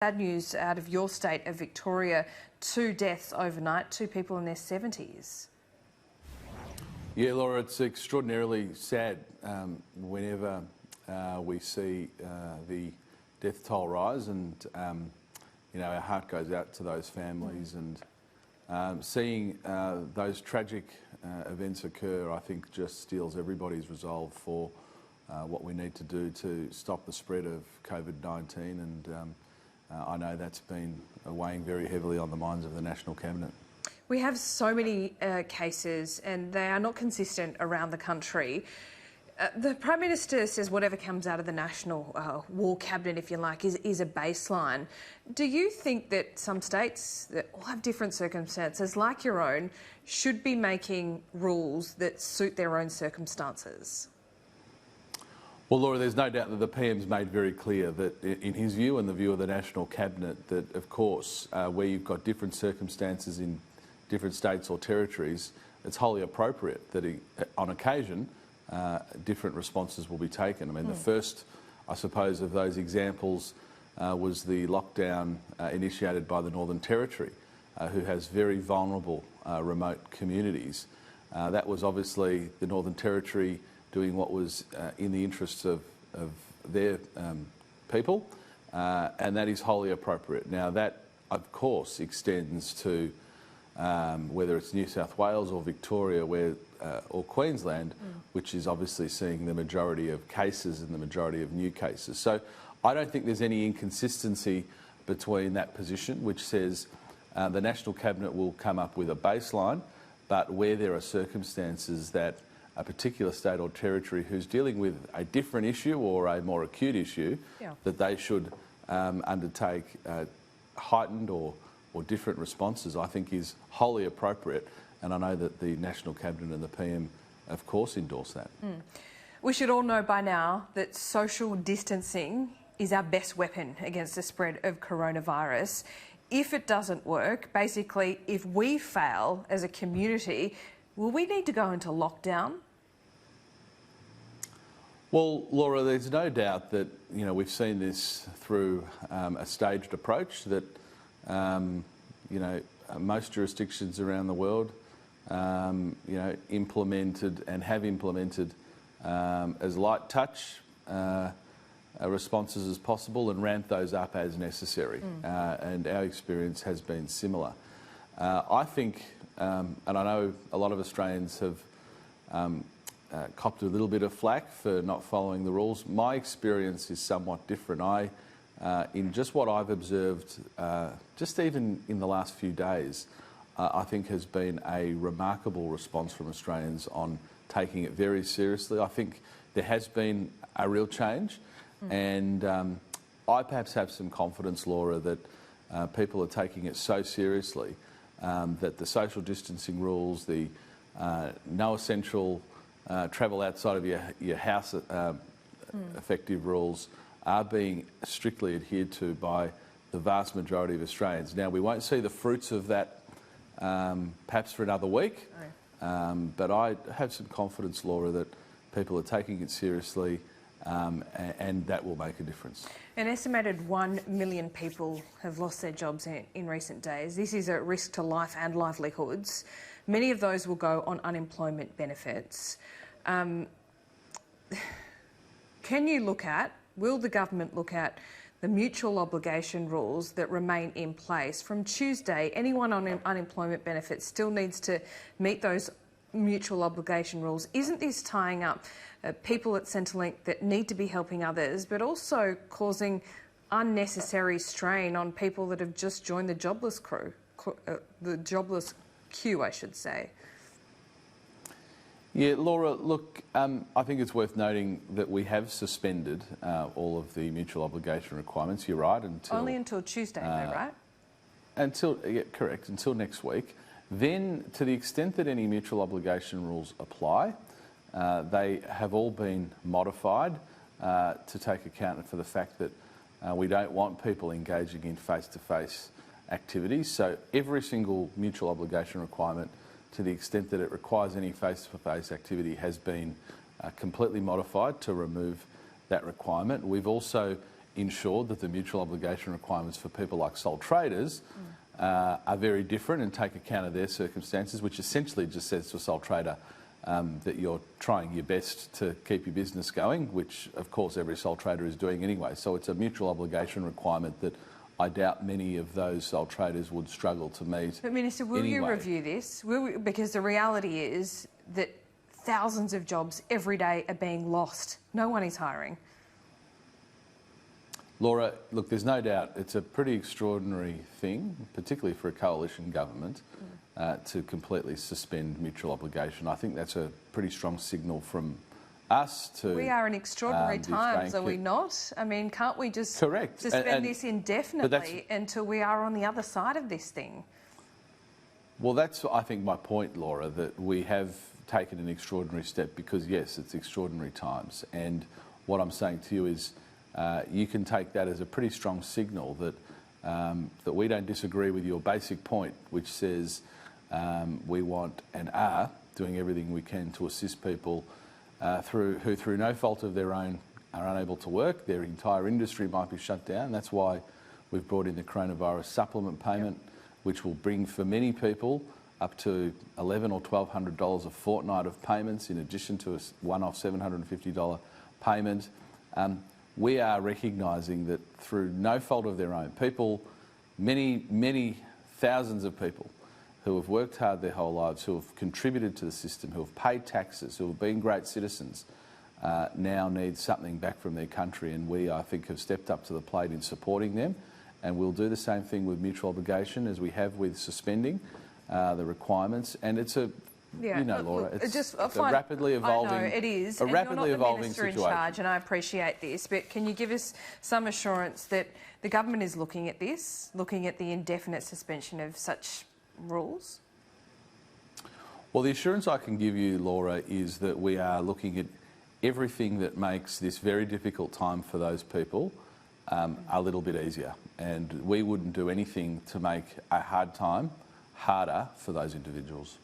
Bad news out of your state of Victoria, 2 deaths overnight, 2 people in their 70s. Yeah, Laura, it's extraordinarily sad whenever we see the death toll rise, and our heart goes out to those families, and seeing those tragic events occur, I think, just steals everybody's resolve for what we need to do to stop the spread of COVID-19, and I know that's been weighing very heavily on the minds of the National Cabinet. We have so many cases, and they are not consistent around the country. The Prime Minister says whatever comes out of the National War Cabinet, if you like, is a baseline. Do you think that some states that all have different circumstances, like your own, should be making rules that suit their own circumstances? Well, Laura, there's no doubt that the PM's made very clear that, in his view and the view of the National Cabinet, that, of course, where you've got different circumstances in different states or territories, it's wholly appropriate that, on occasion, different responses will be taken. I mean, the first, I suppose, of those examples was the lockdown initiated by the Northern Territory, who has very vulnerable remote communities. That was obviously the Northern Territory doing what was in the interests of their people, and that is wholly appropriate. Now, that, of course, extends to whether it's New South Wales or Victoria or Queensland, which is obviously seeing the majority of cases and the majority of new cases. So I don't think there's any inconsistency between that position, which says the National Cabinet will come up with a baseline, but where there are circumstances that a particular state or territory who's dealing with a different issue or a more acute issue, that they should undertake heightened or different responses, I think is wholly appropriate. And I know that the National Cabinet and the PM, of course, endorse that. We should all know by now that social distancing is our best weapon against the spread of coronavirus. If it doesn't work, basically, if we fail as a community, will we need to go into lockdown? Well, Laura, there's no doubt that we've seen this through a staged approach that most jurisdictions around the world implemented and have implemented as light touch responses as possible and ramp those up as necessary. And our experience has been similar. I think, and I know a lot of Australians have copped a little bit of flack for not following the rules. My experience is somewhat different. In just what I've observed, just even in the last few days, I think has been a remarkable response from Australians on taking it very seriously. I think there has been a real change, and I perhaps have some confidence, Laura, that people are taking it so seriously that the social distancing rules, the no essential travel outside of your house effective rules are being strictly adhered to by the vast majority of Australians. Now, we won't see the fruits of that perhaps for another week, but I have some confidence, Laura, that people are taking it seriously and that will make a difference. An estimated 1 million people have lost their jobs in recent days. This is a risk to life and livelihoods. Many of those will go on unemployment benefits. Will the government look at the mutual obligation rules that remain in place? From Tuesday, anyone on unemployment benefits still needs to meet those mutual obligation rules. Isn't this tying up people at Centrelink that need to be helping others, but also causing unnecessary strain on people that have just joined the jobless queue, I should say? Yeah, Laura, look, I think it's worth noting that we have suspended all of the mutual obligation requirements. You're right. Only until Tuesday, though, right? Correct, until next week. Then, to the extent that any mutual obligation rules apply, they have all been modified to take account for the fact that we don't want people engaging in face-to-face activities. So every single mutual obligation requirement, to the extent that it requires any face-to-face activity, has been completely modified to remove that requirement. We've also ensured that the mutual obligation requirements for people like sole traders are very different and take account of their circumstances, which essentially just says to a sole trader that you're trying your best to keep your business going, which of course every sole trader is doing anyway. So it's a mutual obligation requirement that I doubt many of those sole traders would struggle to meet. But Minister, will you review this? Because the reality is that thousands of jobs every day are being lost. No one is hiring. Laura, look, there's no doubt it's a pretty extraordinary thing, particularly for a coalition government, to completely suspend mutual obligation. I think that's a pretty strong signal from us to... We are in extraordinary times, are we not? I mean, can't we just suspend this indefinitely until we are on the other side of this thing? Well, that's, I think, my point, Laura, that we have taken an extraordinary step because, yes, it's extraordinary times. And what I'm saying to you is you can take that as a pretty strong signal that that we don't disagree with your basic point, which says we want and are doing everything we can to assist people who, through no fault of their own, are unable to work. Their entire industry might be shut down. That's why we've brought in the coronavirus supplement payment, which will bring for many people up to $1,100 or $1,200 a fortnight of payments in addition to a one-off $750 payment. We are recognising that through no fault of their own, people, many thousands of people who have worked hard their whole lives, who have contributed to the system, who have paid taxes, who have been great citizens, now need something back from their country, and we, I think, have stepped up to the plate in supporting them, and we'll do the same thing with mutual obligation as we have with suspending the requirements. And it's a, you know, Laura, it's a rapidly evolving, I know, it is. a rapidly evolving situation. situation. In charge, and I appreciate this, but can you give us some assurance that the government is looking at this, looking at the indefinite suspension of such rules? Well, the assurance I can give you, Laura, is that we are looking at everything that makes this very difficult time for those people a little bit easier. And we wouldn't do anything to make a hard time harder for those individuals.